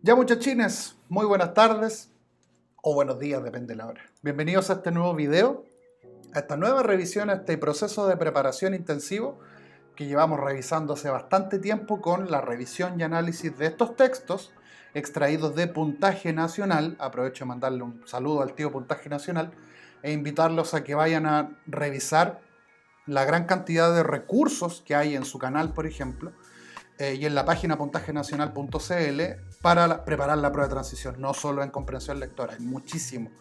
Ya muchachines, muy buenas tardes o buenos días, depende de la hora. Bienvenidos a este nuevo video, a esta nueva revisión, a este proceso de preparación intensivo que llevamos revisando hace bastante tiempo con la revisión y análisis de estos textos extraídos de Puntaje Nacional. Aprovecho de mandarle un saludo al tío Puntaje Nacional e invitarlos a que vayan a revisar la gran cantidad de recursos que hay en su canal, por ejemplo, y en la página puntajenacional.cl para preparar la prueba de transición, no solo en comprensión lectora, hay muchísimo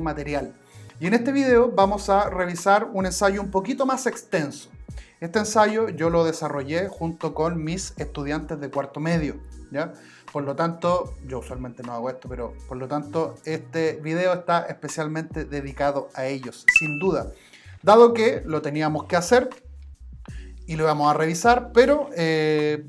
material. Y en este video vamos a revisar un ensayo un poquito más extenso. Este ensayo yo lo desarrollé junto con mis estudiantes de cuarto medio, ¿ya? Por lo tanto, yo usualmente no hago esto, pero por lo tanto este video está especialmente dedicado a ellos, sin duda. Dado que lo teníamos que hacer, y lo vamos a revisar, pero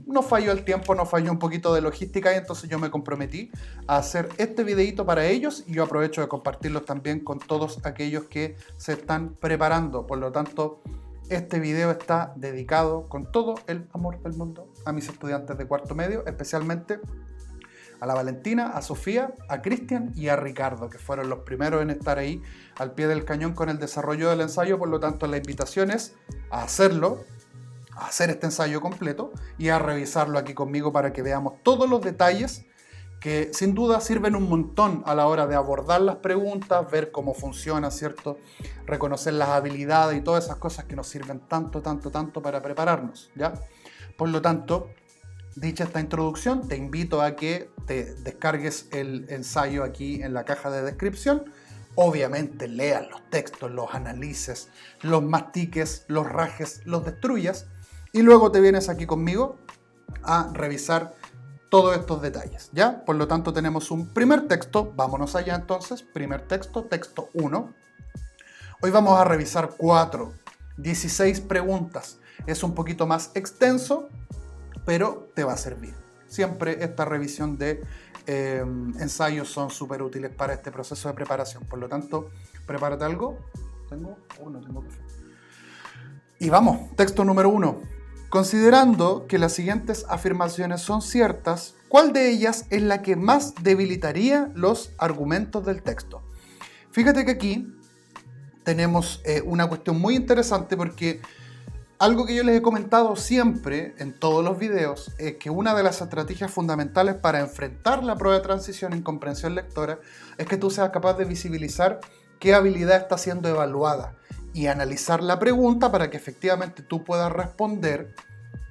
nos falló el tiempo, nos falló un poquito de logística y entonces yo me comprometí a hacer este videito para ellos y yo aprovecho de compartirlos también con todos aquellos que se están preparando. Por lo tanto, este video está dedicado con todo el amor del mundo a mis estudiantes de cuarto medio, especialmente a la Valentina, a Sofía, a Cristian y a Ricardo, que fueron los primeros en estar ahí al pie del cañón con el desarrollo del ensayo. Por lo tanto, la invitación es a hacerlo, a hacer este ensayo completo y a revisarlo aquí conmigo para que veamos todos los detalles que sin duda sirven un montón a la hora de abordar las preguntas, ver cómo funciona, ¿cierto? Reconocer las habilidades y todas esas cosas que nos sirven tanto para prepararnos, ¿ya? Por lo tanto, dicha esta introducción, te invito a que te descargues el ensayo aquí en la caja de descripción. Obviamente leas los textos, los analices, los mastiques, los rajes, los destruyas y luego te vienes aquí conmigo a revisar todos estos detalles, ¿ya? Por lo tanto tenemos un primer texto, vámonos allá entonces, primer texto, texto 1. Hoy vamos a revisar 16 preguntas. Es un poquito más extenso, pero te va a servir. Siempre esta revisión de ensayos son súper útiles para este proceso de preparación. Por lo tanto, prepárate algo. No tengo café. Y vamos, texto número 1. Considerando que las siguientes afirmaciones son ciertas, ¿cuál de ellas es la que más debilitaría los argumentos del texto? Fíjate que aquí tenemos una cuestión muy interesante porque algo que yo les he comentado siempre en todos los videos es que una de las estrategias fundamentales para enfrentar la prueba de transición en comprensión lectora es que tú seas capaz de visibilizar qué habilidad está siendo evaluada y analizar la pregunta para que efectivamente tú puedas responder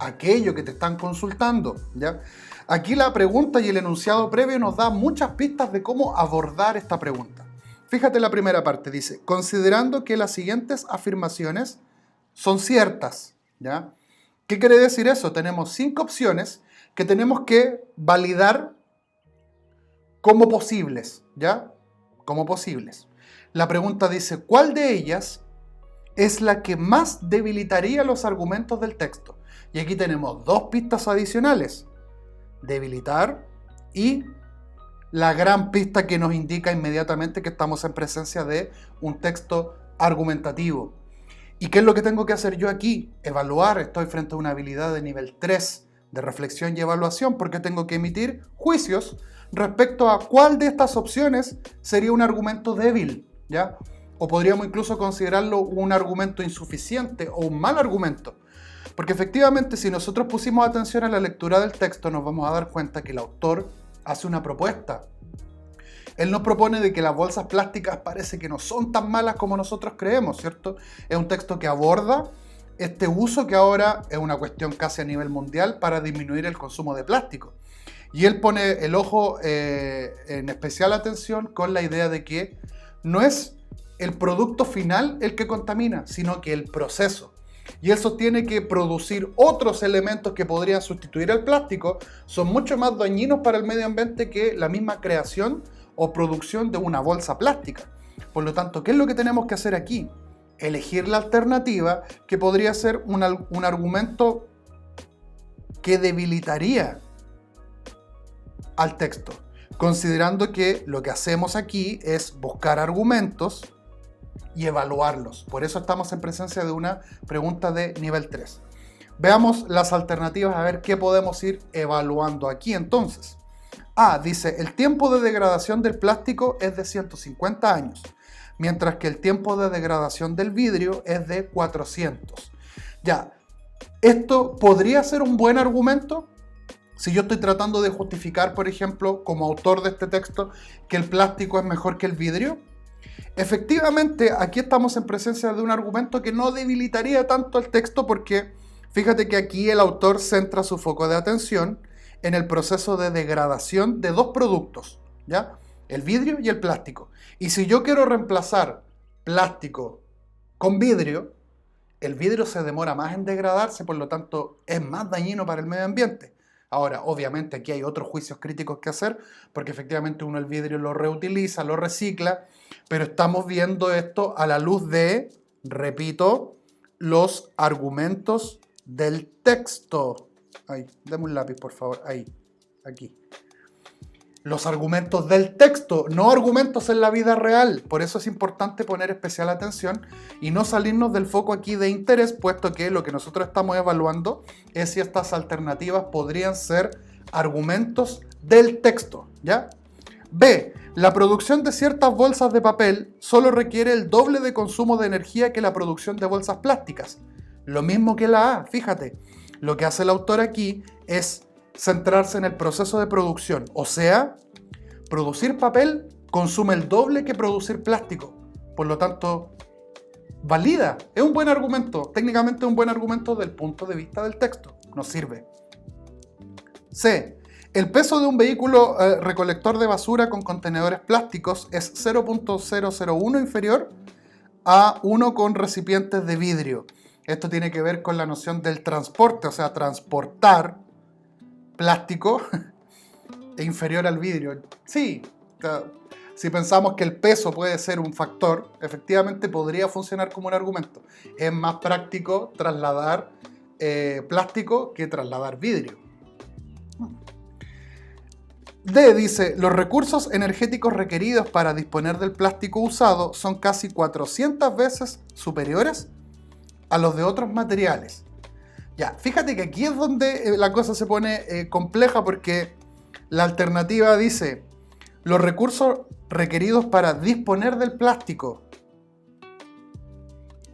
aquello que te están consultando, ¿ya? Aquí la pregunta y el enunciado previo nos da muchas pistas de cómo abordar esta pregunta. Fíjate la primera parte, dice, considerando que las siguientes afirmaciones son ciertas, ¿ya? ¿Qué quiere decir eso? Tenemos 5 opciones que tenemos que validar como posibles, ¿ya? Como posibles. La pregunta dice, ¿cuál de ellas es la que más debilitaría los argumentos del texto? Y aquí tenemos 2 pistas adicionales, debilitar y la gran pista que nos indica inmediatamente que estamos en presencia de un texto argumentativo. ¿Y qué es lo que tengo que hacer yo aquí? Evaluar, estoy frente a una habilidad de nivel 3 de reflexión y evaluación porque tengo que emitir juicios respecto a cuál de estas opciones sería un argumento débil, ¿ya? O podríamos incluso considerarlo un argumento insuficiente o un mal argumento. Porque efectivamente si nosotros pusimos atención a la lectura del texto nos vamos a dar cuenta que el autor hace una propuesta. Él nos propone de que las bolsas plásticas parece que no son tan malas como nosotros creemos, ¿cierto? Es un texto que aborda este uso que ahora es una cuestión casi a nivel mundial para disminuir el consumo de plástico. Y él pone el ojo en especial atención con la idea de que no es el producto final el que contamina, sino que el proceso. Y él sostiene que producir otros elementos que podrían sustituir el plástico son mucho más dañinos para el medio ambiente que la misma creación o producción de una bolsa plástica. Por lo tanto, ¿qué es lo que tenemos que hacer aquí? Elegir la alternativa que podría ser un argumento que debilitaría al texto, considerando que lo que hacemos aquí es buscar argumentos y evaluarlos. Por eso estamos en presencia de una pregunta de nivel 3. Veamos las alternativas a ver qué podemos ir evaluando aquí entonces. A dice, el tiempo de degradación del plástico es de 150 años, mientras que el tiempo de degradación del vidrio es de 400. Ya, ¿esto podría ser un buen argumento? Si yo estoy tratando de justificar, por ejemplo, como autor de este texto, que el plástico es mejor que el vidrio. Efectivamente, aquí estamos en presencia de un argumento que no debilitaría tanto el texto porque fíjate que aquí el autor centra su foco de atención en el proceso de degradación de dos productos, ¿ya? El vidrio y el plástico. Y si yo quiero reemplazar plástico con vidrio, el vidrio se demora más en degradarse, por lo tanto es más dañino para el medio ambiente. Ahora, obviamente aquí hay otros juicios críticos que hacer, porque efectivamente uno el vidrio lo reutiliza, lo recicla, pero estamos viendo esto a la luz de, repito, los argumentos del texto. Ahí, dame un lápiz, por favor. Ahí, aquí. Los argumentos del texto, no argumentos en la vida real. Por eso es importante poner especial atención y no salirnos del foco aquí de interés, puesto que lo que nosotros estamos evaluando es si estas alternativas podrían ser argumentos del texto, ¿ya? B. La producción de ciertas bolsas de papel solo requiere el doble de consumo de energía que la producción de bolsas plásticas. Lo mismo que la A, fíjate. Lo que hace el autor aquí es centrarse en el proceso de producción. O sea, producir papel consume el doble que producir plástico. Por lo tanto, valida. Es un buen argumento. Técnicamente un buen argumento desde el punto de vista del texto. Nos sirve. C. El peso de un vehículo recolector de basura con contenedores plásticos es 0.001 inferior a uno con recipientes de vidrio. Esto tiene que ver con la noción del transporte, o sea, transportar plástico es inferior al vidrio. Sí, si pensamos que el peso puede ser un factor, efectivamente podría funcionar como un argumento. Es más práctico trasladar plástico que trasladar vidrio. D dice, los recursos energéticos requeridos para disponer del plástico usado son casi 400 veces superiores a los de otros materiales. Ya, fíjate que aquí es donde la cosa se pone compleja porque la alternativa dice, los recursos requeridos para disponer del plástico.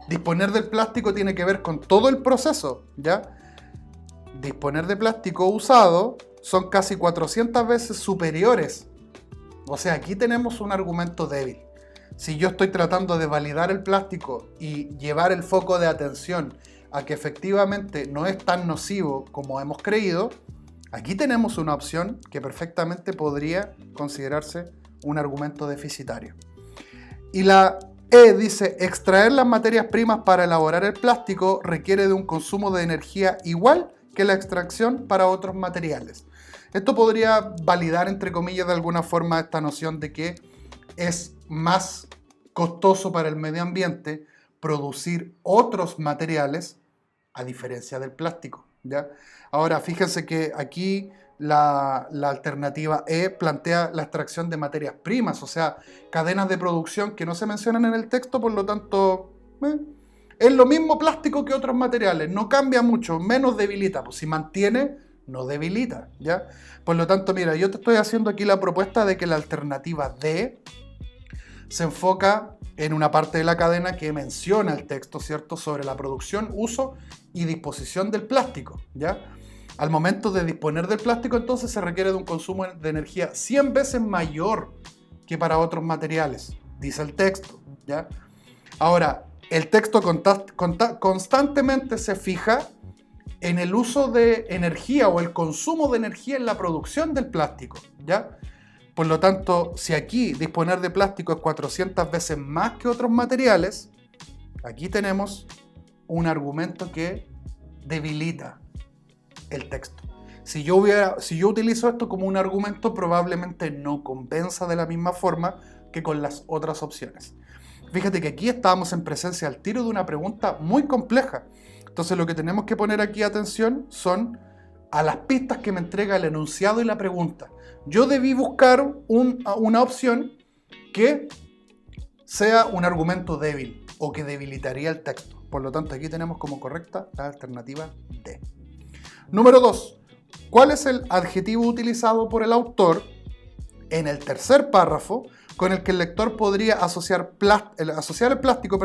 Disponer del plástico tiene que ver con todo el proceso, ¿ya? Disponer de plástico usado son casi 400 veces superiores. O sea, aquí tenemos un argumento débil. Si yo estoy tratando de validar el plástico y llevar el foco de atención a que efectivamente no es tan nocivo como hemos creído, aquí tenemos una opción que perfectamente podría considerarse un argumento deficitario. Y la E dice, extraer las materias primas para elaborar el plástico requiere de un consumo de energía igual que la extracción para otros materiales. Esto podría validar, entre comillas, de alguna forma esta noción de que es más costoso para el medio ambiente producir otros materiales a diferencia del plástico, ¿ya? Ahora, fíjense que aquí la alternativa E plantea la extracción de materias primas, o sea, cadenas de producción que no se mencionan en el texto, por lo tanto, es lo mismo plástico que otros materiales, no cambia mucho, menos debilita, pues si mantiene, no debilita, ¿ya? Por lo tanto, mira, yo te estoy haciendo aquí la propuesta de que la alternativa D se enfoca en una parte de la cadena que menciona el texto, ¿cierto?, sobre la producción, uso y disposición del plástico, ¿ya? Al momento de disponer del plástico, entonces se requiere de un consumo de energía 100 veces mayor que para otros materiales, dice el texto, ¿ya? Ahora, el texto constantemente se fija en el uso de energía o el consumo de energía en la producción del plástico, ¿ya? Por lo tanto, si aquí disponer de plástico es 400 veces más que otros materiales, aquí tenemos un argumento que debilita el texto. Si yo utilizo esto como un argumento, probablemente no convenza de la misma forma que con las otras opciones. Fíjate que aquí estamos en presencia al tiro de una pregunta muy compleja. Entonces lo que tenemos que poner aquí atención son a las pistas que me entrega el enunciado y la pregunta. Yo debí buscar una opción que sea un argumento débil o que debilitaría el texto. Por lo tanto, aquí tenemos como correcta la alternativa D. Número 2. ¿Cuál es el adjetivo utilizado por el autor en el tercer párrafo con el que el lector podría asociar el plástico,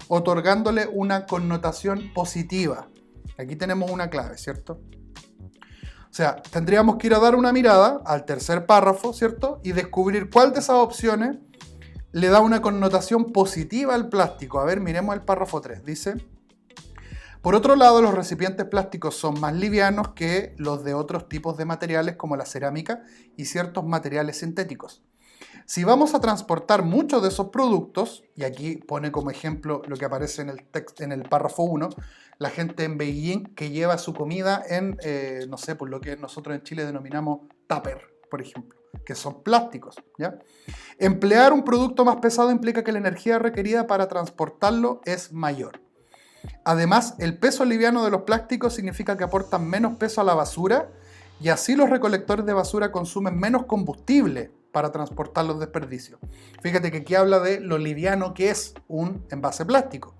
otorgándole una connotación positiva? Aquí tenemos una clave, ¿cierto? O sea, tendríamos que ir a dar una mirada al tercer párrafo, ¿cierto? Y descubrir cuál de esas opciones le da una connotación positiva al plástico. A ver, miremos el párrafo 3. Dice: por otro lado, los recipientes plásticos son más livianos que los de otros tipos de materiales como la cerámica y ciertos materiales sintéticos. Si vamos a transportar muchos de esos productos, y aquí pone como ejemplo lo que aparece en el párrafo 1, la gente en Beijing que lleva su comida en, no sé, por lo que nosotros en Chile denominamos tupper, por ejemplo, que son plásticos, ¿ya? Emplear un producto más pesado implica que la energía requerida para transportarlo es mayor. Además, el peso liviano de los plásticos significa que aportan menos peso a la basura y así los recolectores de basura consumen menos combustible para transportar los desperdicios. Fíjate que aquí habla de lo liviano que es un envase plástico.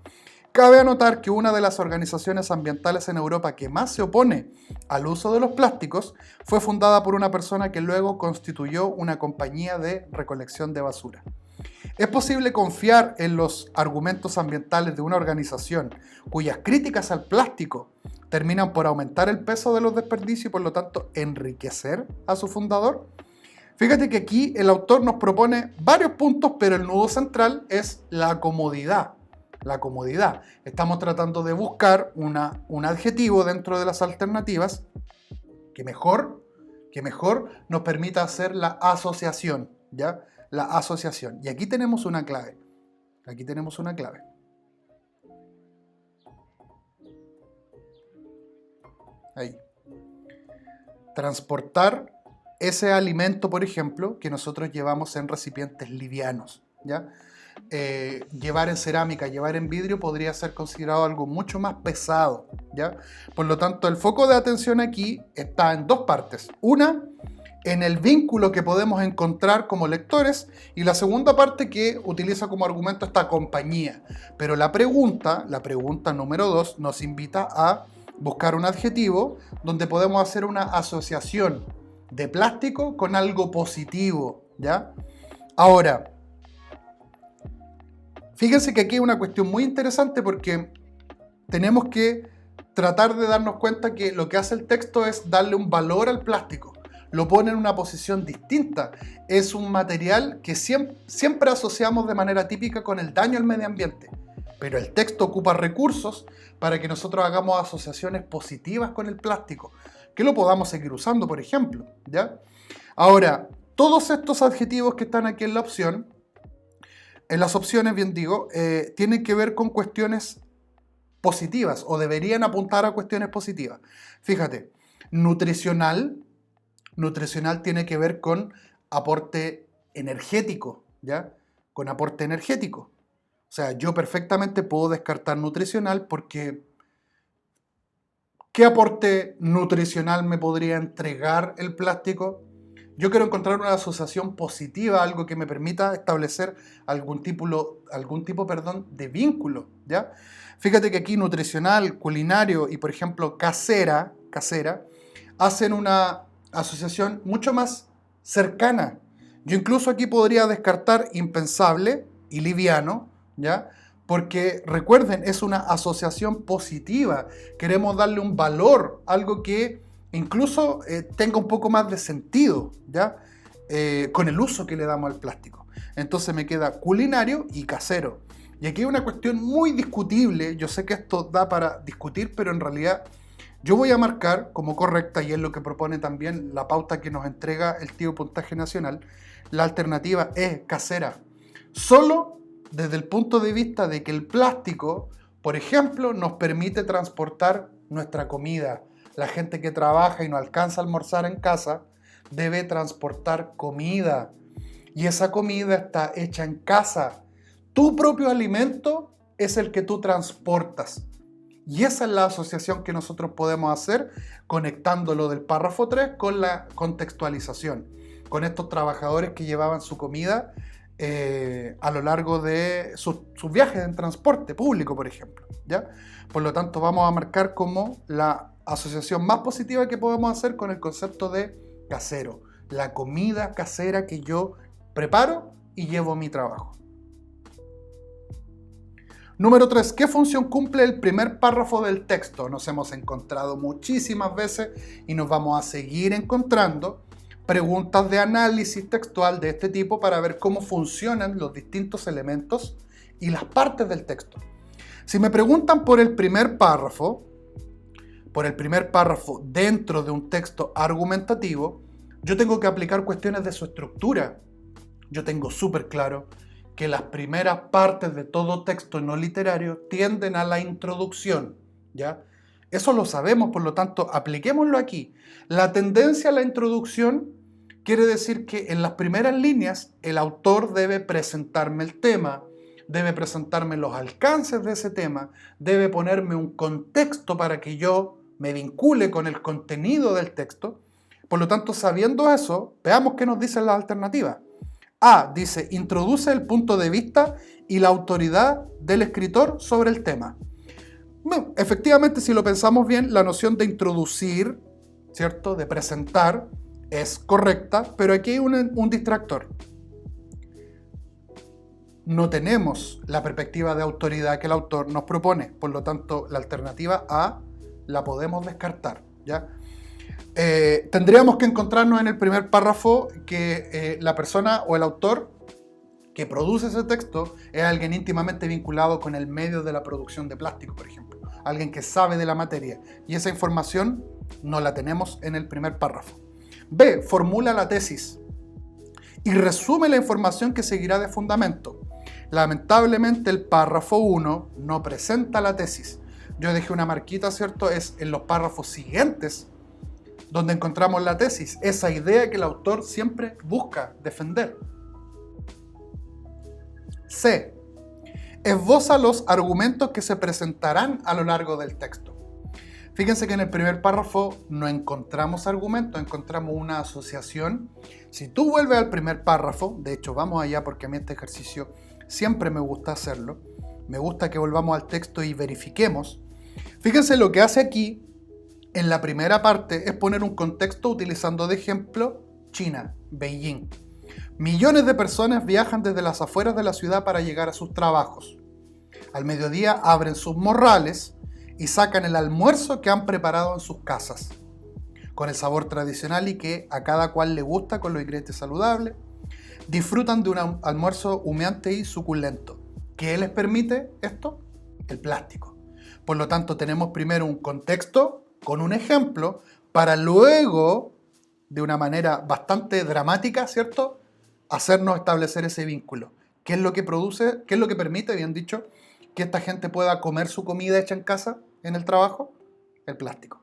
Cabe anotar que una de las organizaciones ambientales en Europa que más se opone al uso de los plásticos fue fundada por una persona que luego constituyó una compañía de recolección de basura. ¿Es posible confiar en los argumentos ambientales de una organización cuyas críticas al plástico terminan por aumentar el peso de los desperdicios y por lo tanto enriquecer a su fundador? Fíjate que aquí el autor nos propone varios puntos, pero el nudo central es la comodidad. La comodidad. Estamos tratando de buscar un adjetivo dentro de las alternativas que mejor nos permita hacer la asociación, ¿ya? La asociación. Y aquí tenemos una clave. Aquí tenemos una clave. Ahí. Transportar ese alimento, por ejemplo, que nosotros llevamos en recipientes livianos, ¿ya? Llevar en cerámica, llevar en vidrio podría ser considerado algo mucho más pesado, ¿ya? Por lo tanto, el foco de atención aquí está en dos partes. Una, en el vínculo que podemos encontrar como lectores, y la segunda parte que utiliza como argumento esta compañía. Pero la pregunta número 2 nos invita a buscar un adjetivo donde podemos hacer una asociación de plástico con algo positivo, ¿ya? Ahora, fíjense que aquí hay una cuestión muy interesante porque tenemos que tratar de darnos cuenta que lo que hace el texto es darle un valor al plástico. Lo pone en una posición distinta. Es un material que siempre asociamos de manera típica con el daño al medio ambiente. Pero el texto ocupa recursos para que nosotros hagamos asociaciones positivas con el plástico, que lo podamos seguir usando, por ejemplo, ¿ya? Ahora, todos estos adjetivos que están aquí en la opción, en las opciones, bien digo, tienen que ver con cuestiones positivas o deberían apuntar a cuestiones positivas. Fíjate, nutricional tiene que ver con aporte energético, ¿ya? Con aporte energético. O sea, yo perfectamente puedo descartar nutricional porque ¿qué aporte nutricional me podría entregar el plástico? Yo quiero encontrar una asociación positiva, algo que me permita establecer algún tipo, de vínculo, ¿ya? Fíjate que aquí nutricional, culinario y, por ejemplo, casera, hacen una asociación mucho más cercana. Yo incluso aquí podría descartar impensable y liviano, ¿ya? Porque recuerden, es una asociación positiva. Queremos darle un valor, algo que incluso tenga un poco más de sentido, ¿ya? Con el uso que le damos al plástico. Entonces me queda culinario y casero. Y aquí hay una cuestión muy discutible. Yo sé que esto da para discutir, pero en realidad yo voy a marcar como correcta, y es lo que propone también la pauta que nos entrega el tío Puntaje Nacional, la alternativa es casera. Solo desde el punto de vista de que el plástico, por ejemplo, nos permite transportar nuestra comida. La gente que trabaja y no alcanza a almorzar en casa debe transportar comida. Y esa comida está hecha en casa. Tu propio alimento es el que tú transportas. Y esa es la asociación que nosotros podemos hacer conectándolo del párrafo 3 con la contextualización. Con estos trabajadores que llevaban su comida a lo largo de sus viajes en transporte público, por ejemplo, ¿ya? Por lo tanto, vamos a marcar como la asociación más positiva que podemos hacer con el concepto de casero, la comida casera que yo preparo y llevo a mi trabajo. Número 3. ¿Qué función cumple el primer párrafo del texto? Nos hemos encontrado muchísimas veces y nos vamos a seguir encontrando preguntas de análisis textual de este tipo para ver cómo funcionan los distintos elementos y las partes del texto. Si me preguntan por el primer párrafo dentro de un texto argumentativo, yo tengo que aplicar cuestiones de su estructura. Yo tengo súper claro que las primeras partes de todo texto no literario tienden a la introducción, ¿ya? Eso lo sabemos, por lo tanto, apliquémoslo aquí. La tendencia a la introducción quiere decir que en las primeras líneas el autor debe presentarme el tema, debe presentarme los alcances de ese tema, debe ponerme un contexto para que yo me vincule con el contenido del texto. Por lo tanto, sabiendo eso, veamos qué nos dicen las alternativas. A dice, introduce el punto de vista y la autoridad del escritor sobre el tema. Bueno, efectivamente, si lo pensamos bien, la noción de introducir, ¿cierto?, de presentar, es correcta, pero aquí hay un distractor. No tenemos la perspectiva de autoridad que el autor nos propone, por lo tanto, la alternativa A la podemos descartar, ¿ya? Tendríamos que encontrarnos en el primer párrafo que la persona o el autor que produce ese texto es alguien íntimamente vinculado con el medio de la producción de plástico, por ejemplo. Alguien que sabe de la materia. Y esa información no la tenemos en el primer párrafo. B. Formula la tesis y resume la información que seguirá de fundamento. Lamentablemente el párrafo 1 no presenta la tesis. Yo dejé una marquita, ¿cierto? Es en los párrafos siguientes donde encontramos la tesis, esa idea que el autor siempre busca defender. C. Esboza los argumentos que se presentarán a lo largo del texto. Fíjense que en el primer párrafo no encontramos argumentos, encontramos una asociación. Si tú vuelves al primer párrafo, de hecho vamos allá porque a mí este ejercicio siempre me gusta hacerlo, me gusta que volvamos al texto y verifiquemos. Fíjense lo que hace aquí en la primera parte es poner un contexto utilizando de ejemplo China, Beijing. Millones de personas viajan desde las afueras de la ciudad para llegar a sus trabajos. Al mediodía abren sus morrales y sacan el almuerzo que han preparado en sus casas, con el sabor tradicional y que a cada cual le gusta con los ingredientes saludables. Disfrutan de un almuerzo humeante y suculento. ¿Qué les permite esto? El plástico. Por lo tanto, tenemos primero un contexto con un ejemplo para luego, de una manera bastante dramática, ¿cierto?, hacernos establecer ese vínculo. ¿Qué es lo que produce, qué es lo que permite, bien dicho, que esta gente pueda comer su comida hecha en casa, en el trabajo? El plástico.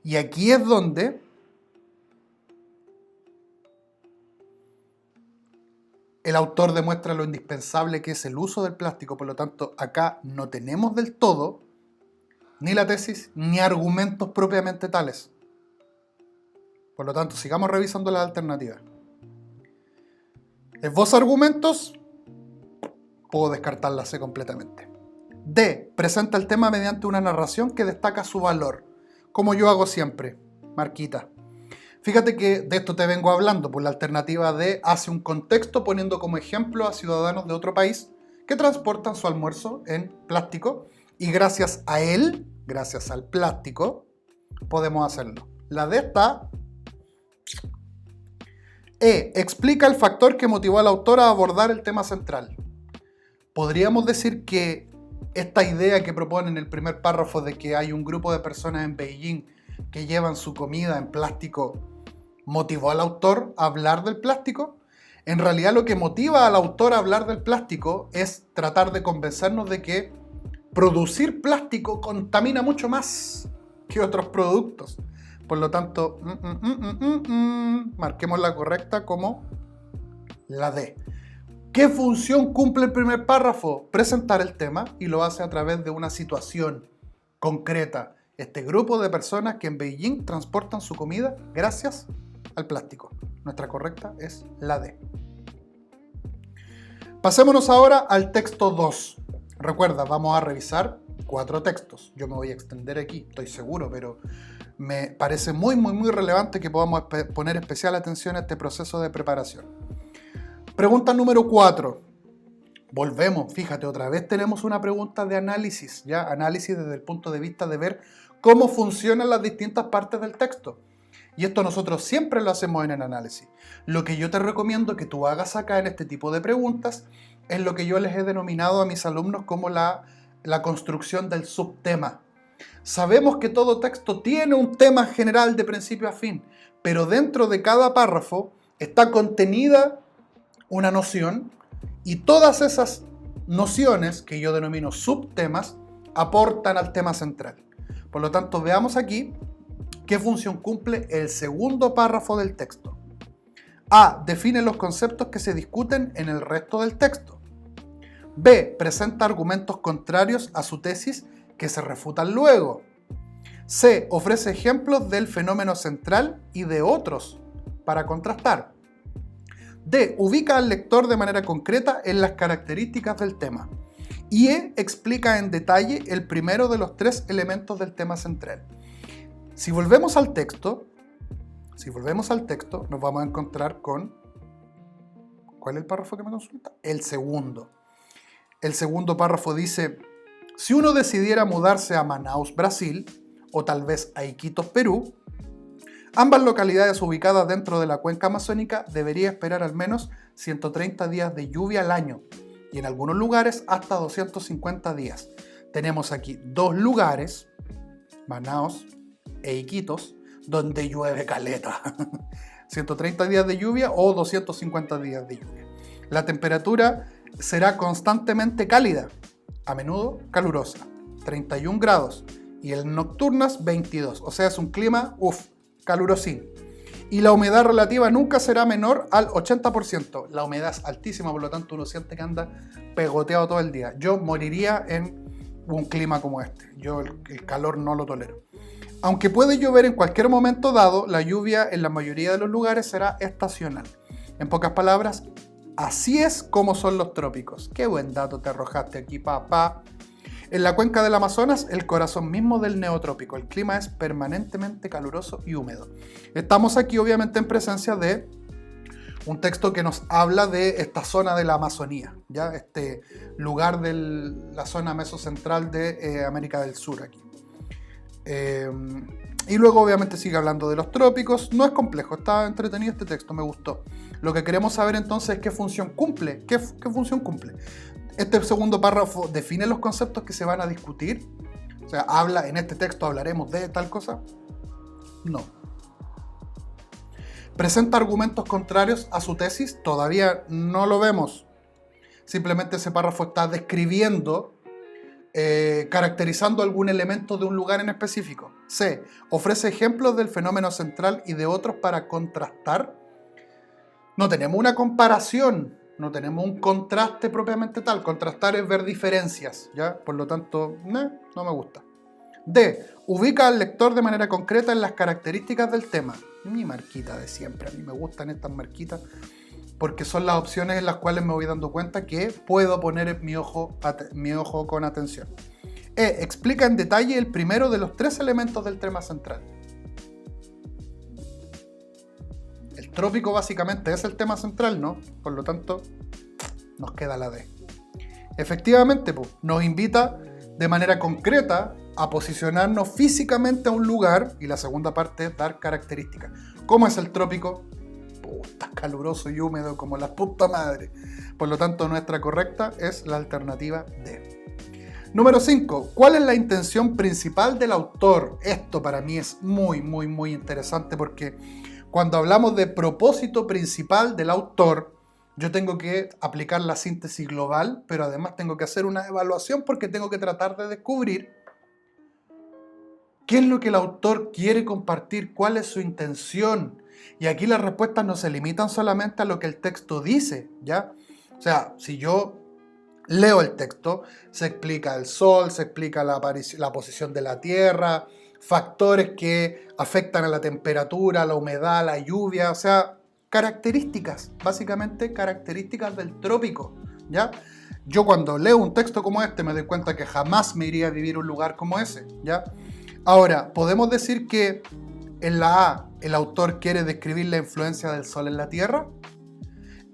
Y aquí es donde el autor demuestra lo indispensable que es el uso del plástico. Por lo tanto, acá no tenemos del todo ni la tesis, ni argumentos propiamente tales. Por lo tanto, sigamos revisando las alternativas. Esboza argumentos, puedo descartar la C completamente. D. Presenta el tema mediante una narración que destaca su valor, como yo hago siempre, marquita. Fíjate que de esto te vengo hablando, por la alternativa D hace un contexto poniendo como ejemplo a ciudadanos de otro país que transportan su almuerzo en plástico y gracias a él, gracias al plástico, podemos hacerlo. La D está. E. Explica el factor que motivó al autor a abordar el tema central. Podríamos decir que esta idea que propone en el primer párrafo de que hay un grupo de personas en Beijing que llevan su comida en plástico motivó al autor a hablar del plástico. En realidad lo que motiva al autor a hablar del plástico es tratar de convencernos de que producir plástico contamina mucho más que otros productos. Por lo tanto, marquemos la correcta como la D. ¿Qué función cumple el primer párrafo? Presentar el tema y lo hace a través de una situación concreta. Este grupo de personas que en Beijing transportan su comida gracias al plástico. Nuestra correcta es la D. Pasémonos ahora al texto 2. Recuerda, vamos a revisar 4 textos. Yo me voy a extender aquí, estoy seguro, pero me parece muy relevante que podamos poner especial atención a este proceso de preparación. Pregunta número 4. Volvemos, fíjate, otra vez tenemos una pregunta de análisis, ¿ya? Análisis desde el punto de vista de ver cómo funcionan las distintas partes del texto. Y esto nosotros siempre lo hacemos en el análisis. Lo que yo te recomiendo que tú hagas acá en este tipo de preguntas es lo que yo les he denominado a mis alumnos como la construcción del subtema. Sabemos que todo texto tiene un tema general de principio a fin, pero dentro de cada párrafo está contenida una noción y todas esas nociones, que yo denomino subtemas, aportan al tema central. Por lo tanto, veamos aquí qué función cumple el segundo párrafo del texto. A. Define los conceptos que se discuten en el resto del texto. B. Presenta argumentos contrarios a su tesis que se refutan luego. C. Ofrece ejemplos del fenómeno central y de otros para contrastar. D. Ubica al lector de manera concreta en las características del tema. Y E. Explica en detalle el primero de los 3 elementos del tema central. Si volvemos al texto, nos vamos a encontrar con... ¿Cuál es el párrafo que me consulta? El segundo. El segundo párrafo dice: si uno decidiera mudarse a Manaus, Brasil, o tal vez a Iquitos, Perú, ambas localidades ubicadas dentro de la cuenca amazónica, debería esperar al menos 130 días de lluvia al año, y en algunos lugares hasta 250 días. Tenemos aquí 2 lugares, Manaus e Iquitos, donde llueve caleta. 130 días de lluvia o 250 días de lluvia. La temperatura será constantemente cálida, a menudo calurosa, 31 grados, y en nocturnas 22, o sea, es un clima, calurosín. Y la humedad relativa nunca será menor al 80%. La humedad es altísima, por lo tanto uno siente que anda pegoteado todo el día. Yo moriría en un clima como este. Yo el calor no lo tolero. Aunque puede llover en cualquier momento dado, la lluvia en la mayoría de los lugares será estacional. En pocas palabras, así es como son los trópicos. Qué buen dato te arrojaste aquí, papá. En la cuenca del Amazonas, el corazón mismo del neotrópico, el clima es permanentemente caluroso y húmedo. Estamos aquí obviamente en presencia de un texto que nos habla de esta zona de la Amazonía, ¿ya? Este lugar de la zona mesocentral de América del Sur aquí. Y luego obviamente sigue hablando de los trópicos. No es complejo, está entretenido este texto, me gustó. Lo que queremos saber entonces es qué función cumple. ¿Qué función cumple? Este segundo párrafo define los conceptos que se van a discutir. O sea, en este texto hablaremos de tal cosa. No. Presenta argumentos contrarios a su tesis. Todavía no lo vemos. Simplemente ese párrafo está describiendo, caracterizando algún elemento de un lugar en específico. C. Ofrece ejemplos del fenómeno central y de otros para contrastar. No tenemos una comparación, no tenemos un contraste propiamente tal. Contrastar es ver diferencias, ¿ya? Por lo tanto, no me gusta. D. Ubica al lector de manera concreta en las características del tema. Mi marquita de siempre, a mí me gustan estas marquitas porque son las opciones en las cuales me voy dando cuenta que puedo poner mi ojo con atención. E. Explica en detalle el primero de los 3 elementos del tema central. El trópico básicamente es el tema central, ¿no? Por lo tanto, nos queda la D. Efectivamente, nos invita de manera concreta a posicionarnos físicamente a un lugar, y la segunda parte es dar características. ¿Cómo es el trópico? Está caluroso y húmedo como la puta madre. Por lo tanto, nuestra correcta es la alternativa D. Número 5. ¿Cuál es la intención principal del autor? Esto para mí es muy interesante porque cuando hablamos de propósito principal del autor, yo tengo que aplicar la síntesis global, pero además tengo que hacer una evaluación porque tengo que tratar de descubrir qué es lo que el autor quiere compartir, cuál es su intención. Y aquí las respuestas no se limitan solamente a lo que el texto dice, ¿ya? O sea, si yo leo el texto, se explica el sol, se explica la posición de la tierra, factores que afectan a la temperatura, la humedad, la lluvia, o sea, características, básicamente características del trópico, ¿ya? Yo cuando leo un texto como este me doy cuenta que jamás me iría a vivir a un lugar como ese, ¿ya? Ahora, ¿podemos decir que en la A el autor quiere describir la influencia del Sol en la Tierra?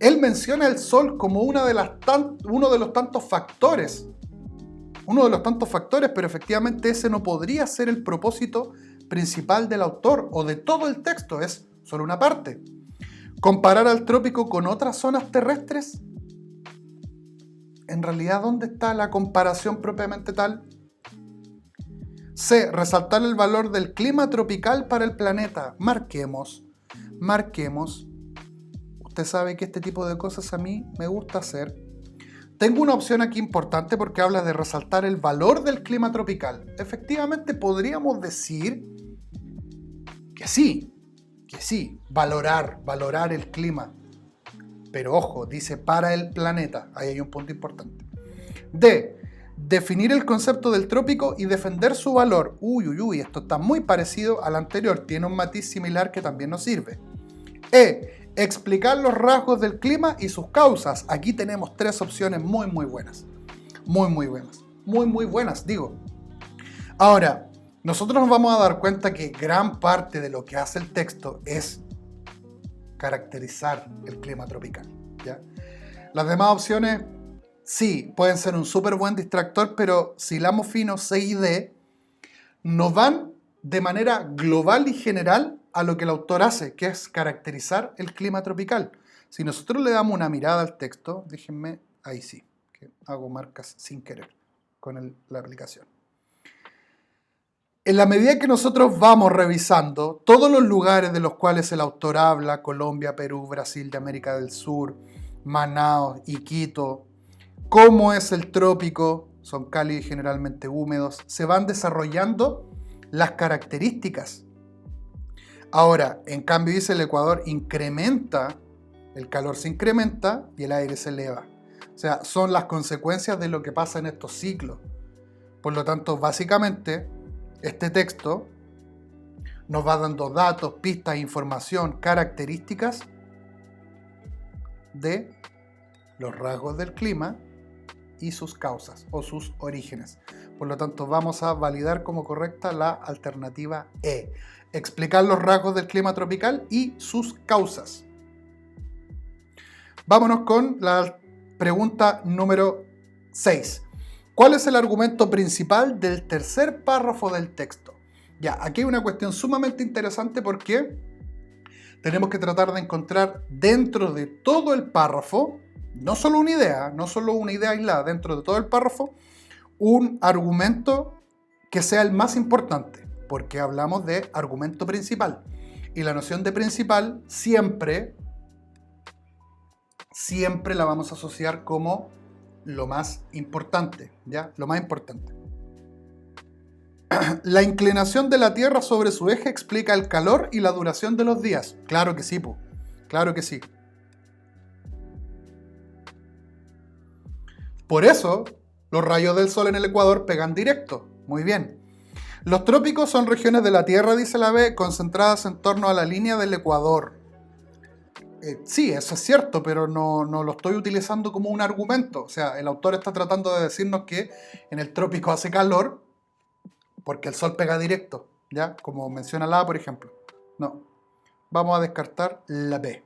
Él menciona el Sol como uno de los tantos factores, pero efectivamente ese no podría ser el propósito principal del autor o de todo el texto, es solo una parte. ¿Comparar al trópico con otras zonas terrestres? En realidad, ¿dónde está la comparación propiamente tal? C. Resaltar el valor del clima tropical para el planeta. Marquemos. Usted sabe que este tipo de cosas a mí me gusta hacer. Tengo una opción aquí importante porque habla de resaltar el valor del clima tropical. Efectivamente, podríamos decir que sí, valorar el clima. Pero ojo, dice para el planeta. Ahí hay un punto importante. D. Definir el concepto del trópico y defender su valor. Esto está muy parecido al anterior. Tiene un matiz similar que también nos sirve. E. Explicar los rasgos del clima y sus causas. Aquí tenemos tres opciones muy buenas. Muy buenas, digo. Ahora, nosotros nos vamos a dar cuenta que gran parte de lo que hace el texto es caracterizar el clima tropical, ¿ya? Las demás opciones, sí, pueden ser un súper buen distractor, pero si hilamos fino C y D, nos van de manera global y general a lo que el autor hace, que es caracterizar el clima tropical. Si nosotros le damos una mirada al texto, déjenme, ahí sí, que hago marcas sin querer con la aplicación. En la medida que nosotros vamos revisando todos los lugares de los cuales el autor habla, Colombia, Perú, Brasil, de América del Sur, Manaos, Iquitos, cómo es el trópico, son cálidos y generalmente húmedos, se van desarrollando las características. Ahora, en cambio dice el Ecuador incrementa, el calor se incrementa y el aire se eleva. O sea, son las consecuencias de lo que pasa en estos ciclos. Por lo tanto, básicamente, este texto nos va dando datos, pistas, información, características de los rasgos del clima y sus causas o sus orígenes. Por lo tanto, vamos a validar como correcta la alternativa E. Explicar los rasgos del clima tropical y sus causas. Vámonos con la pregunta número 6. ¿Cuál es el argumento principal del tercer párrafo del texto? Ya, aquí hay una cuestión sumamente interesante porque tenemos que tratar de encontrar dentro de todo el párrafo, no solo una idea aislada, dentro de todo el párrafo, un argumento que sea el más importante, porque hablamos de argumento principal. Y la noción de principal siempre la vamos a asociar como lo más importante, ¿ya? Lo más importante. La inclinación de la Tierra sobre su eje explica el calor y la duración de los días. Claro que sí, claro que sí. Por eso, los rayos del sol en el Ecuador pegan directo. Muy bien. Los trópicos son regiones de la Tierra, dice la B, concentradas en torno a la línea del Ecuador. Sí, eso es cierto, pero no lo estoy utilizando como un argumento. O sea, el autor está tratando de decirnos que en el trópico hace calor porque el sol pega directo, ¿ya? Como menciona la A, por ejemplo. No. Vamos a descartar la B.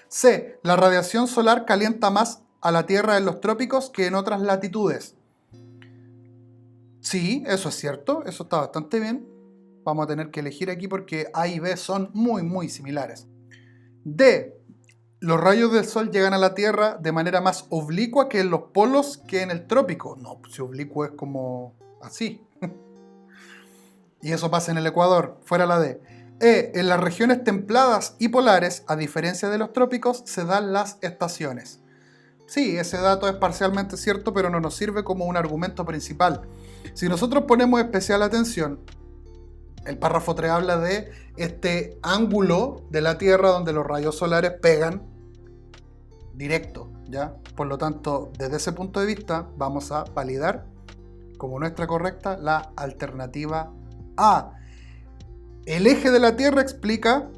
C. La radiación solar calienta más a la Tierra en los trópicos que en otras latitudes. Sí, eso es cierto, eso está bastante bien. Vamos a tener que elegir aquí porque A y B son muy similares. D. Los rayos del sol llegan a la Tierra de manera más oblicua que en los polos que en el trópico. No, si oblicuo es como así. Y eso pasa en el Ecuador, fuera la D. E. En las regiones templadas y polares, a diferencia de los trópicos, se dan las estaciones. Sí, ese dato es parcialmente cierto, pero no nos sirve como un argumento principal. Si nosotros ponemos especial atención, el párrafo 3 habla de este ángulo de la Tierra donde los rayos solares pegan directo, ¿ya? Por lo tanto, desde ese punto de vista, vamos a validar como nuestra correcta la alternativa A. El eje de la Tierra explica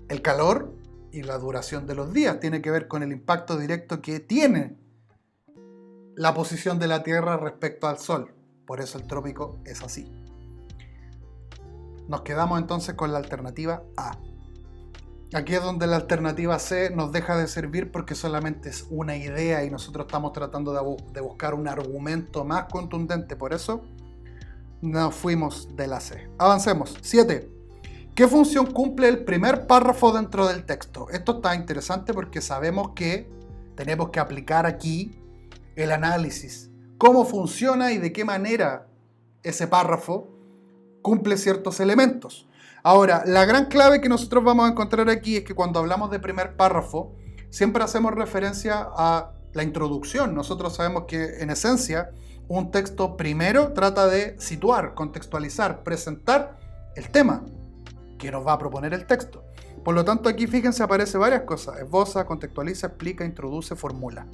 el calor y la duración de los días. Tiene que ver con el impacto directo que tiene la posición de la Tierra respecto al Sol. Por eso el trópico es así. Nos quedamos entonces con la alternativa A. Aquí es donde la alternativa C nos deja de servir porque solamente es una idea y nosotros estamos tratando de buscar un argumento más contundente. Por eso nos fuimos de la C. Avancemos. 7. ¿Qué función cumple el primer párrafo dentro del texto? Esto está interesante porque sabemos que tenemos que aplicar aquí el análisis. Cómo funciona y de qué manera ese párrafo cumple ciertos elementos. Ahora, la gran clave que nosotros vamos a encontrar aquí es que cuando hablamos de primer párrafo, siempre hacemos referencia a la introducción. Nosotros sabemos que, en esencia, un texto primero trata de situar, contextualizar, presentar el tema que nos va a proponer el texto. Por lo tanto, aquí fíjense, aparece varias cosas. Esboza, contextualiza, explica, introduce, formula.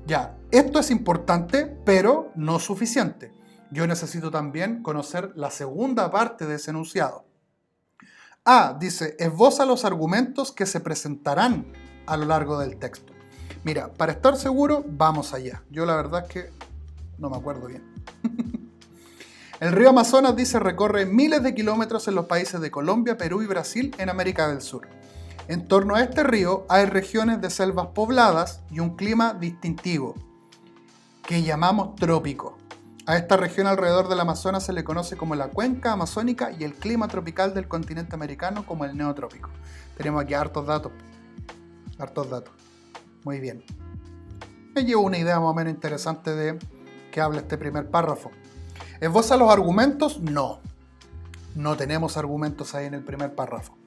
Ya, esto es importante, pero no suficiente. Yo necesito también conocer la segunda parte de ese enunciado. A, dice, esboza los argumentos que se presentarán a lo largo del texto. Mira, para estar seguro, vamos allá. Yo la verdad es que no me acuerdo bien. El río Amazonas, dice, recorre miles de kilómetros en los países de Colombia, Perú y Brasil en América del Sur. En torno a este río hay regiones de selvas pobladas y un clima distintivo, que llamamos trópico. A esta región alrededor del Amazonas se le conoce como la cuenca amazónica y el clima tropical del continente americano como el neotrópico. Tenemos aquí hartos datos. Hartos datos. Muy bien. Me llevo una idea más o menos interesante de qué habla este primer párrafo. ¿Esboza los argumentos? No. No tenemos argumentos ahí en el primer párrafo.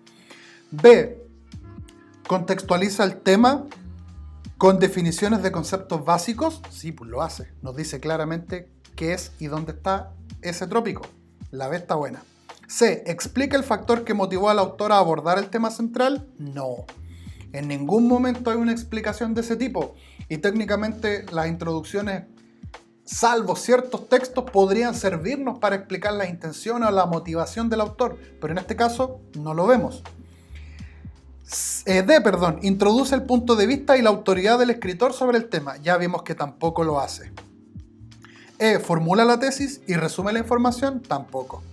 B. ¿Contextualiza el tema con definiciones de conceptos básicos? Sí, pues lo hace. Nos dice claramente qué es y dónde está ese trópico. La B está buena. C. ¿Explica el factor que motivó al autor a abordar el tema central? No. En ningún momento hay una explicación de ese tipo. Y técnicamente las introducciones, salvo ciertos textos, podrían servirnos para explicar la intención o la motivación del autor. Pero en este caso no lo vemos. Introduce el punto de vista y la autoridad del escritor sobre el tema. Ya vimos que tampoco lo hace. Formula la tesis y resume la información. Tampoco.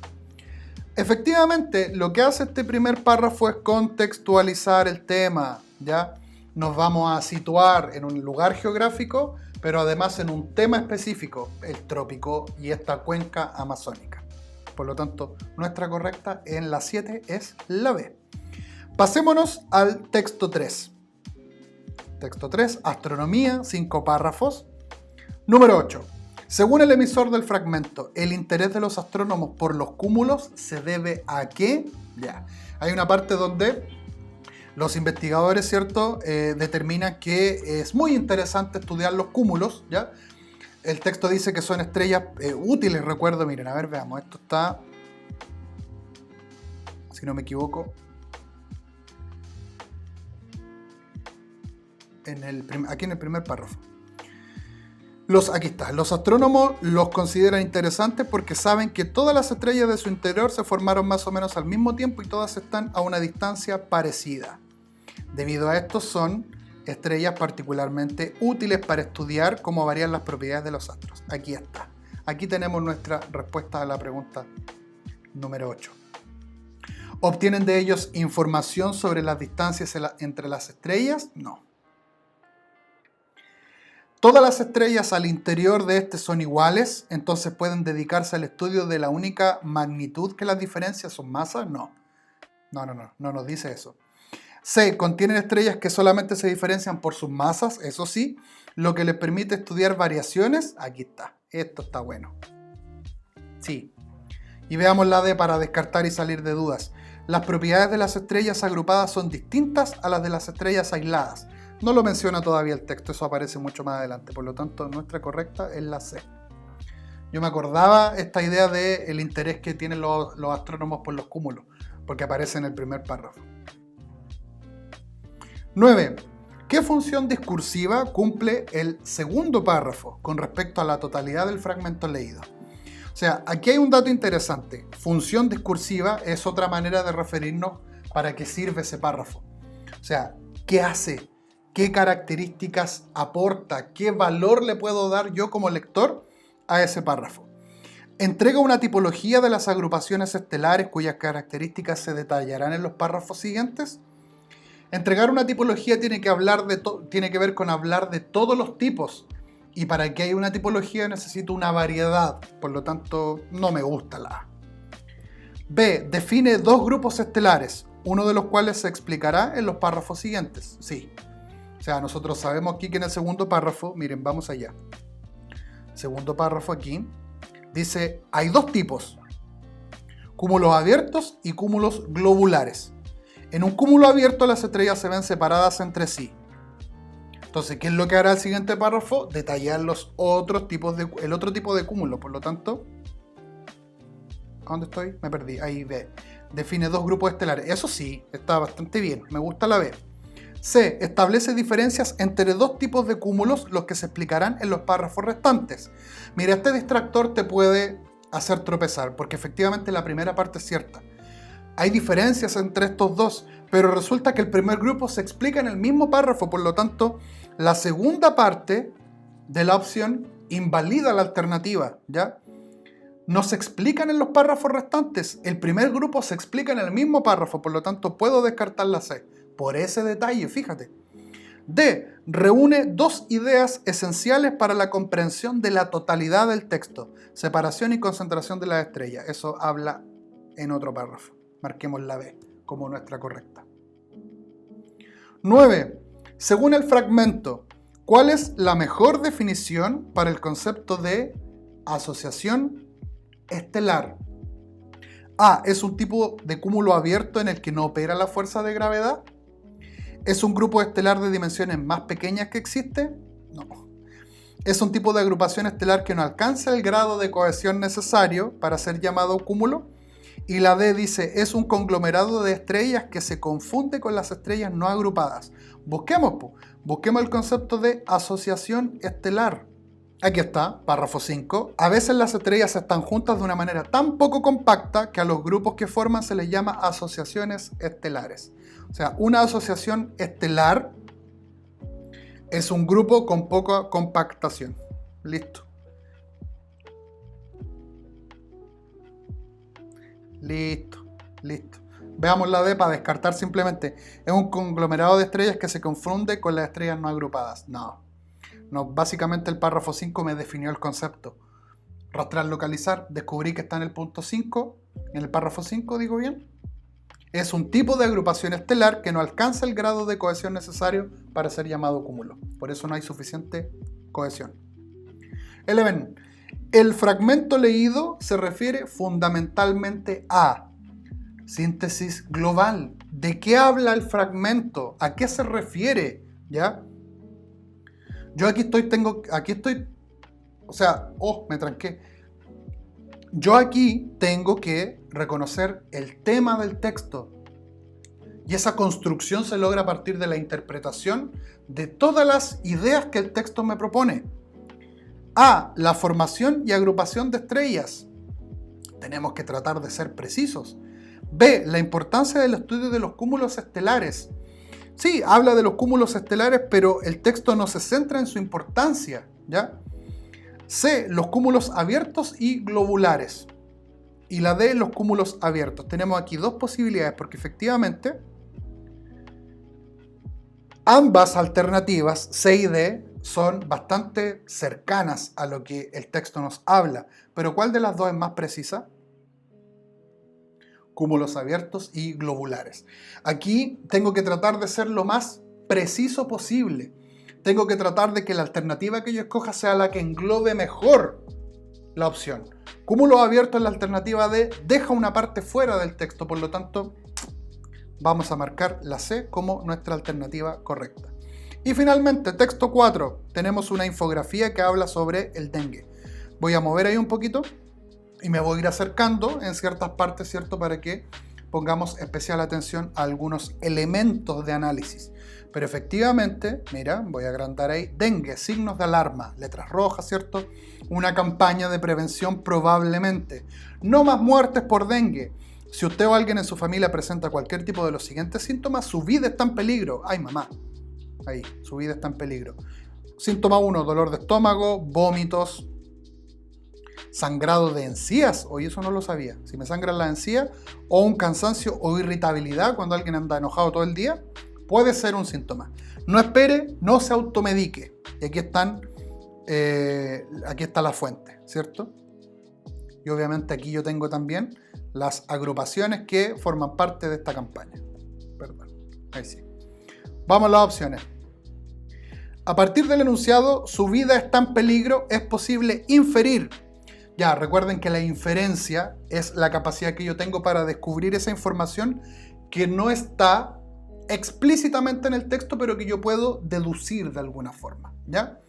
Efectivamente, lo que hace este primer párrafo es contextualizar el tema. ¿Ya? Nos vamos a situar en un lugar geográfico, pero además en un tema específico, el trópico y esta cuenca amazónica. Por lo tanto, nuestra correcta en la 7 es la B. Pasémonos al texto 3. Texto 3, astronomía, 5 párrafos. Número 8. Según el emisor del fragmento, el interés de los astrónomos por los cúmulos se debe a qué. Ya. Hay una parte donde los investigadores, ¿cierto?, determinan que es muy interesante estudiar los cúmulos, ¿ya? El texto dice que son estrellas útiles, recuerdo, miren, a ver, veamos, esto está, si no me equivoco, aquí en el primer párrafo. Aquí está. Los astrónomos los consideran interesantes porque saben que todas las estrellas de su interior se formaron más o menos al mismo tiempo y todas están a una distancia parecida. Debido a esto son estrellas particularmente útiles para estudiar cómo varían las propiedades de los astros. Aquí está. Aquí tenemos nuestra respuesta a la pregunta número 8. ¿Obtienen de ellos información sobre las distancias entre las estrellas? No. ¿Todas las estrellas al interior de este son iguales? Entonces pueden dedicarse al estudio de la única magnitud que las diferencia son masas? No. No nos dice eso. C. ¿Contienen estrellas que solamente se diferencian por sus masas? Eso sí, lo que les permite estudiar variaciones. Aquí está. Esto está bueno. Sí. Y veamos la D para descartar y salir de dudas. Las propiedades de las estrellas agrupadas son distintas a las de las estrellas aisladas. No lo menciona todavía el texto, eso aparece mucho más adelante. Por lo tanto, nuestra correcta es la C. Yo me acordaba esta idea del interés que tienen los astrónomos por los cúmulos, porque aparece en el primer párrafo. 9. ¿Qué función discursiva cumple el segundo párrafo con respecto a la totalidad del fragmento leído? O sea, aquí hay un dato interesante. Función discursiva es otra manera de referirnos para qué sirve ese párrafo. O sea, ¿Qué hace? ¿Qué características aporta? ¿Qué valor le puedo dar yo como lector a ese párrafo? Entrega una tipología de las agrupaciones estelares cuyas características se detallarán en los párrafos siguientes. Entregar una tipología tiene que ver con hablar de todos los tipos. Y para que haya una tipología necesito una variedad. Por lo tanto, no me gusta la A. B. Define dos grupos estelares, uno de los cuales se explicará en los párrafos siguientes. Sí. O sea, nosotros sabemos aquí que en el segundo párrafo, miren, vamos allá. Segundo párrafo aquí, dice, hay dos tipos, cúmulos abiertos y cúmulos globulares. En un cúmulo abierto las estrellas se ven separadas entre sí. Entonces, ¿qué es lo que hará el siguiente párrafo? Detallar el otro tipo de cúmulo. Por lo tanto, ¿a dónde estoy? Me perdí. Ahí B. Define dos grupos estelares. Eso sí, está bastante bien. Me gusta la B. C. Establece diferencias entre dos tipos de cúmulos, los que se explicarán en los párrafos restantes. Mira, este distractor te puede hacer tropezar, porque efectivamente la primera parte es cierta. Hay diferencias entre estos dos, pero resulta que el primer grupo se explica en el mismo párrafo, por lo tanto, la segunda parte de la opción invalida la alternativa, ¿ya? No se explican en los párrafos restantes, el primer grupo se explica en el mismo párrafo, por lo tanto puedo descartar la C. Por ese detalle, fíjate. D. Reúne dos ideas esenciales para la comprensión de la totalidad del texto. Separación y concentración de las estrellas. Eso habla en otro párrafo. Marquemos la B como nuestra correcta. 9. Según el fragmento, ¿cuál es la mejor definición para el concepto de asociación estelar? A. ¿Es un tipo de cúmulo abierto en el que no opera la fuerza de gravedad? ¿Es un grupo estelar de dimensiones más pequeñas que existe? No. ¿Es un tipo de agrupación estelar que no alcanza el grado de cohesión necesario para ser llamado cúmulo? Y la D dice, es un conglomerado de estrellas que se confunde con las estrellas no agrupadas. Busquemos el concepto de asociación estelar. Aquí está, párrafo 5. A veces las estrellas están juntas de una manera tan poco compacta que a los grupos que forman se les llama asociaciones estelares. O sea, una asociación estelar es un grupo con poca compactación. Listo. Listo. Veamos la D para descartar simplemente. Es un conglomerado de estrellas que se confunde con las estrellas no agrupadas. No, básicamente el párrafo 5 me definió el concepto. Rastrear, localizar, descubrí que está en el punto 5, en el párrafo 5, digo bien. Es un tipo de agrupación estelar que no alcanza el grado de cohesión necesario para ser llamado cúmulo. Por eso no hay suficiente cohesión. 11. El fragmento leído se refiere fundamentalmente a síntesis global. ¿De qué habla el fragmento? ¿A qué se refiere? ¿Ya? Yo me tranqué. Yo aquí tengo que reconocer el tema del texto. Y esa construcción se logra a partir de la interpretación de todas las ideas que el texto me propone. A. La formación y agrupación de estrellas. Tenemos que tratar de ser precisos. B. La importancia del estudio de los cúmulos estelares. Sí, habla de los cúmulos estelares, pero el texto no se centra en su importancia, ¿ya? C. Los cúmulos abiertos y globulares. Y la D. Los cúmulos abiertos. Tenemos aquí dos posibilidades, porque efectivamente ambas alternativas, C y D, son bastante cercanas a lo que el texto nos habla. Pero ¿cuál de las dos es más precisa? Cúmulos abiertos y globulares. Aquí tengo que tratar de ser lo más preciso posible. Tengo que tratar de que la alternativa que yo escoja sea la que englobe mejor la opción. Cúmulos abiertos es la alternativa D, deja una parte fuera del texto, por lo tanto vamos a marcar la C como nuestra alternativa correcta. Y finalmente, texto 4, tenemos una infografía que habla sobre el dengue. Voy a mover ahí un poquito y me voy a ir acercando en ciertas partes, ¿cierto? Para que pongamos especial atención a algunos elementos de análisis. Pero efectivamente, mira, voy a agrandar ahí, dengue, signos de alarma, letras rojas, ¿cierto? Una campaña de prevención probablemente. No más muertes por dengue. Si usted o alguien en su familia presenta cualquier tipo de los siguientes síntomas, su vida está en peligro. ¡Ay, mamá! Ahí, su vida está en peligro. Síntoma 1, dolor de estómago, vómitos, sangrado de encías. Oye, eso no lo sabía. Si me sangran las encías, o un cansancio o irritabilidad cuando alguien anda enojado todo el día, puede ser un síntoma. No espere, no se automedique. Y aquí está la fuente, ¿cierto? Y obviamente aquí yo tengo también las agrupaciones que forman parte de esta campaña. Perdón, ahí sí. Vamos a las opciones. A partir del enunciado, su vida está en peligro, es posible inferir. Ya, recuerden que la inferencia es la capacidad que yo tengo para descubrir esa información que no está explícitamente en el texto, pero que yo puedo deducir de alguna forma, ¿ya?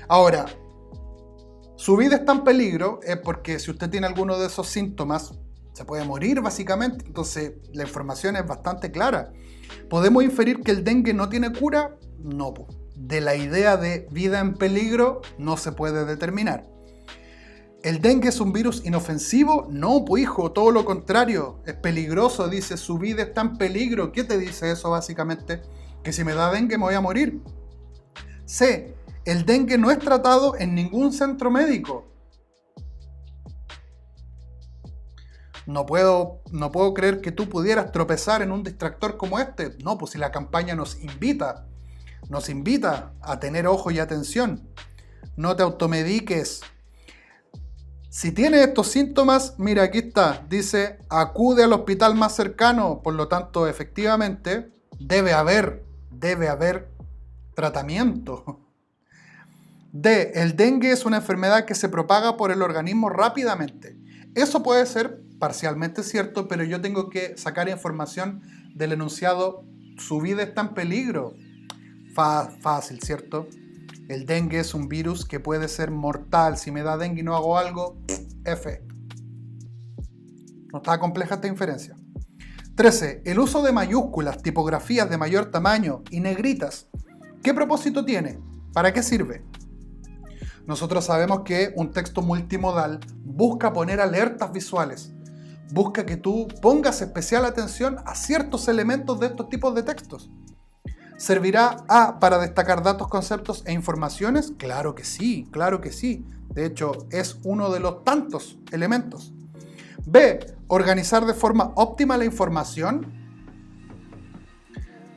Ahora, su vida está en peligro es porque si usted tiene alguno de esos síntomas, se puede morir básicamente. Entonces, la información es bastante clara. ¿Podemos inferir que el dengue no tiene cura? No. De la idea de vida en peligro no se puede determinar. ¿El dengue es un virus inofensivo? No, pues hijo, todo lo contrario. Es peligroso, dice, su vida está en peligro. ¿Qué te dice eso básicamente? Que si me da dengue me voy a morir. C. El dengue no es tratado en ningún centro médico. No puedo creer que tú pudieras tropezar en un distractor como este. No, pues si la campaña nos invita a tener ojo y atención. No te automediques. Si tienes estos síntomas, mira, aquí está, dice, acude al hospital más cercano. Por lo tanto, efectivamente, debe haber tratamiento. D. El dengue es una enfermedad que se propaga por el organismo rápidamente. Eso puede ser parcialmente cierto, pero yo tengo que sacar información del enunciado, su vida está en peligro. Fácil, ¿cierto? El dengue es un virus que puede ser mortal. Si me da dengue y no hago algo, F. No está compleja esta inferencia. 13. El uso de mayúsculas, tipografías de mayor tamaño y negritas. ¿Qué propósito tiene? ¿Para qué sirve? Nosotros sabemos que un texto multimodal busca poner alertas visuales. Busca que tú pongas especial atención a ciertos elementos de estos tipos de textos. ¿Servirá A para destacar datos, conceptos e informaciones? Claro que sí, claro que sí. De hecho, es uno de los tantos elementos. B. ¿Organizar de forma óptima la información?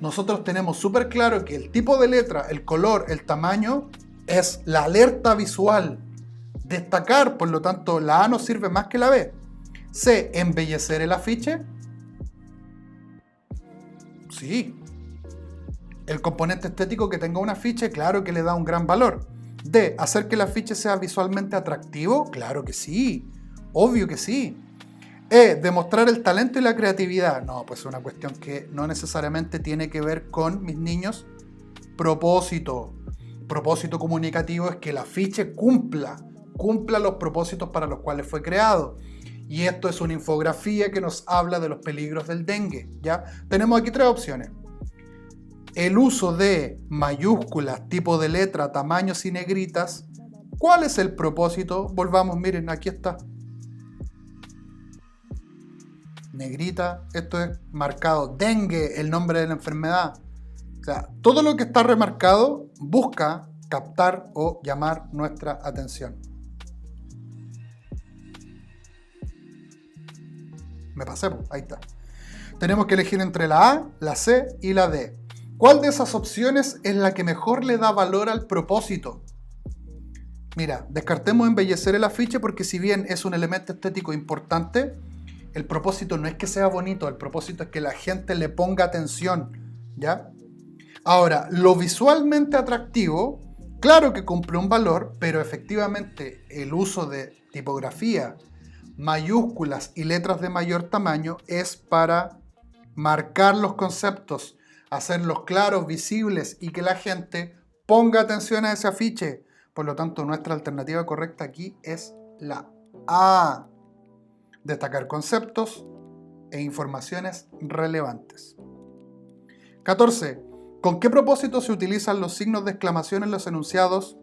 Nosotros tenemos súper claro que el tipo de letra, el color, el tamaño es la alerta visual. Destacar, por lo tanto, la A nos sirve más que la B. C. ¿Embellecer el afiche? Sí. El componente estético que tenga un afiche, claro que le da un gran valor. D. ¿Hacer que el afiche sea visualmente atractivo? Claro que sí. Obvio que sí. E. ¿Demostrar el talento y la creatividad? No, pues es una cuestión que no necesariamente tiene que ver con mis niños. Propósito comunicativo es que el afiche cumpla los propósitos para los cuales fue creado. Y esto es una infografía que nos habla de los peligros del dengue, ¿ya? Tenemos aquí tres opciones. El uso de mayúsculas, tipo de letra, tamaños y negritas. ¿Cuál es el propósito? Volvamos, miren, aquí está. Negrita, esto es marcado. Dengue, el nombre de la enfermedad. O sea, todo lo que está remarcado busca captar o llamar nuestra atención. Me pasé, ahí está. Tenemos que elegir entre la A, la C y la D. ¿Cuál de esas opciones es la que mejor le da valor al propósito? Mira, descartemos embellecer el afiche porque si bien es un elemento estético importante, el propósito no es que sea bonito, el propósito es que la gente le ponga atención, ¿ya? Ahora, lo visualmente atractivo, claro que cumple un valor, pero efectivamente el uso de tipografía, mayúsculas y letras de mayor tamaño es para marcar los conceptos, hacerlos claros, visibles y que la gente ponga atención a ese afiche. Por lo tanto, nuestra alternativa correcta aquí es la A. Destacar conceptos e informaciones relevantes. 14. ¿Con qué propósito se utilizan los signos de exclamación en los enunciados?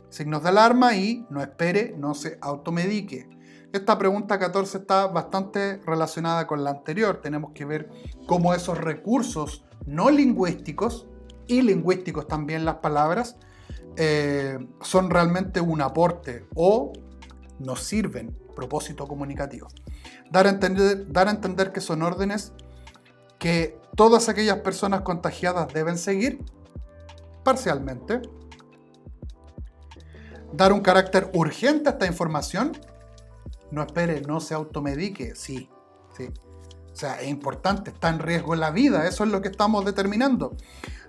Signos de alarma y no espere, no se automedique. esta pregunta 14 está bastante relacionada con la anterior. Tenemos que ver cómo esos recursos no lingüísticos, y lingüísticos también las palabras, son realmente un aporte o nos sirven, propósito comunicativo. Dar a entender que son órdenes que todas aquellas personas contagiadas deben seguir, parcialmente. Dar un carácter urgente a esta información. No espere, no se automedique. Sí. O sea, es importante, está en riesgo la vida, eso es lo que estamos determinando.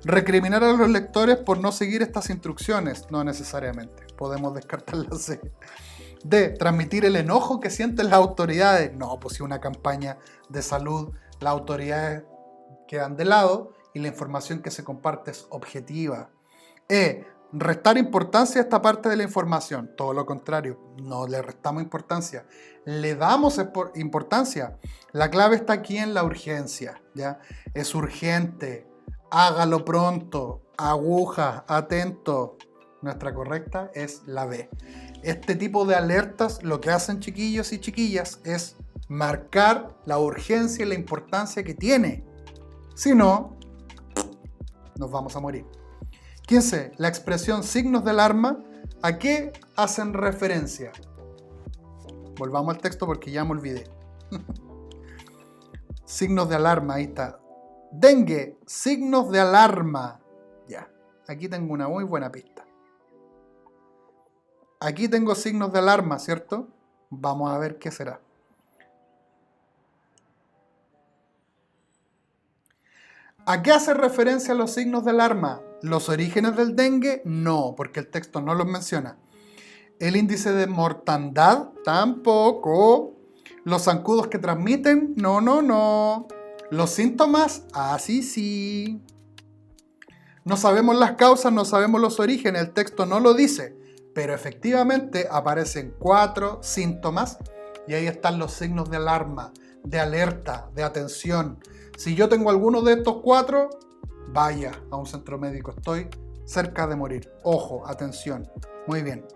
Recriminar a los lectores por no seguir estas instrucciones, no necesariamente, podemos descartar la C. D. Transmitir el enojo que sienten las autoridades. No, pues si una campaña de salud, las autoridades quedan de lado y la información que se comparte es objetiva. E. Restar importancia a esta parte de la información. Todo lo contrario, no le restamos importancia, le damos importancia. La clave está aquí en la urgencia, ¿ya? Es urgente, hágalo pronto, aguja, atento. Nuestra correcta es la B. Este tipo de alertas lo que hacen, chiquillos y chiquillas, es marcar la urgencia y la importancia que tiene. Si no, nos vamos a morir. 15. La expresión signos de alarma, ¿a qué hacen referencia? Volvamos al texto porque ya me olvidé. Signos de alarma, ahí está. Dengue, signos de alarma. Ya, aquí tengo una muy buena pista. Aquí tengo signos de alarma, ¿cierto? Vamos a ver qué será. ¿A qué hace referencia los signos de alarma? ¿Los orígenes del dengue? No, porque el texto no los menciona. ¿El índice de mortandad? Tampoco. ¿Los zancudos que transmiten? No. ¿Los síntomas? Ah, sí. No sabemos las causas, no sabemos los orígenes, el texto no lo dice, pero efectivamente aparecen 4 síntomas y ahí están los signos de alarma, de alerta, de atención. Si yo tengo alguno de estos 4, vaya a un centro médico, estoy cerca de morir. Ojo, atención. Muy bien.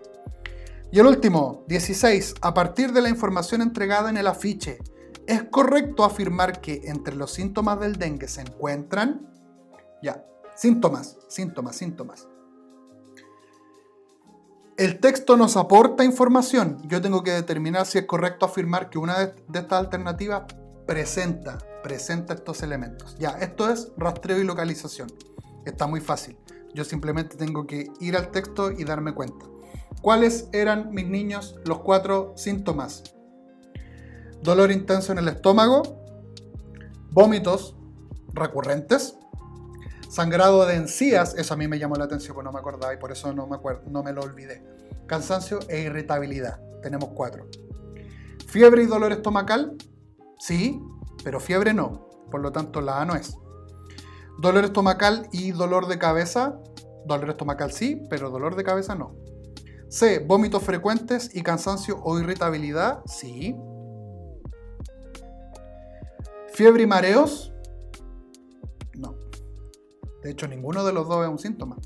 Y el último, 16. A partir de la información entregada en el afiche, ¿es correcto afirmar que entre los síntomas del dengue se encuentran? Ya, síntomas. El texto nos aporta información. Yo tengo que determinar si es correcto afirmar que una de estas alternativas presenta estos elementos. Ya, esto es rastreo y localización. Está muy fácil. Yo simplemente tengo que ir al texto y darme cuenta. ¿Cuáles eran, mis niños, los 4 síntomas? Dolor intenso en el estómago, vómitos recurrentes, sangrado de encías, eso a mí me llamó la atención porque no me acordaba y por eso no me lo olvidé. Cansancio e irritabilidad, tenemos 4. Fiebre y dolor estomacal, sí, pero fiebre no, por lo tanto la A no es. Dolor estomacal y dolor de cabeza, dolor estomacal sí, pero dolor de cabeza no. C, vómitos frecuentes y cansancio o irritabilidad, sí. Fiebre y mareos, no. De hecho, ninguno de los dos es un síntoma.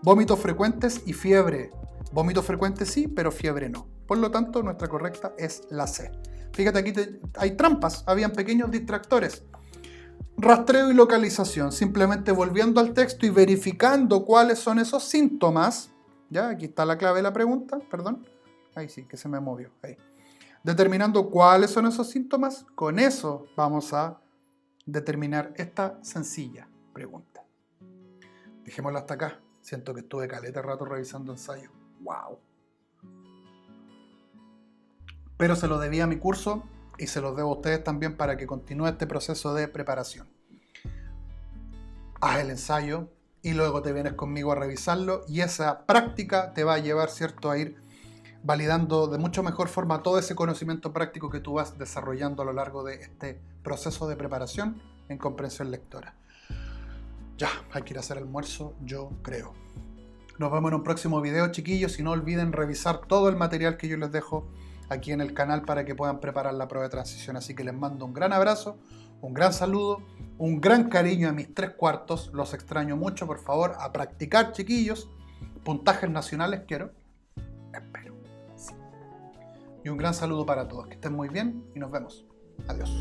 Vómitos frecuentes y fiebre. Vómitos frecuentes sí, pero fiebre no. Por lo tanto, nuestra correcta es la C. Fíjate, aquí hay trampas, habían pequeños distractores. Rastreo y localización, simplemente volviendo al texto y verificando cuáles son esos síntomas. Ya, aquí está la clave de la pregunta, perdón. Ahí sí, que se me movió. Ahí. Determinando cuáles son esos síntomas, con eso vamos a determinar esta sencilla pregunta. Dejémoslo hasta acá. Siento que estuve caleta rato revisando ensayo. ¡Wow! Pero se lo debía a mi curso y se los debo a ustedes también para que continúe este proceso de preparación. Haz el ensayo y luego te vienes conmigo a revisarlo y esa práctica te va a llevar, ¿cierto?, a ir validando de mucho mejor forma todo ese conocimiento práctico que tú vas desarrollando a lo largo de este proceso de preparación en comprensión lectora. Ya, hay que ir a hacer almuerzo, yo creo. Nos vemos en un próximo video, chiquillos, y no olviden revisar todo el material que yo les dejo aquí en el canal para que puedan preparar la prueba de transición. Así que les mando un gran abrazo, un gran saludo, un gran cariño a mis 3/4. Los extraño mucho, por favor, a practicar, chiquillos. Puntajes nacionales quiero. Espero. Sí. Y un gran saludo para todos. Que estén muy bien y nos vemos. Adiós.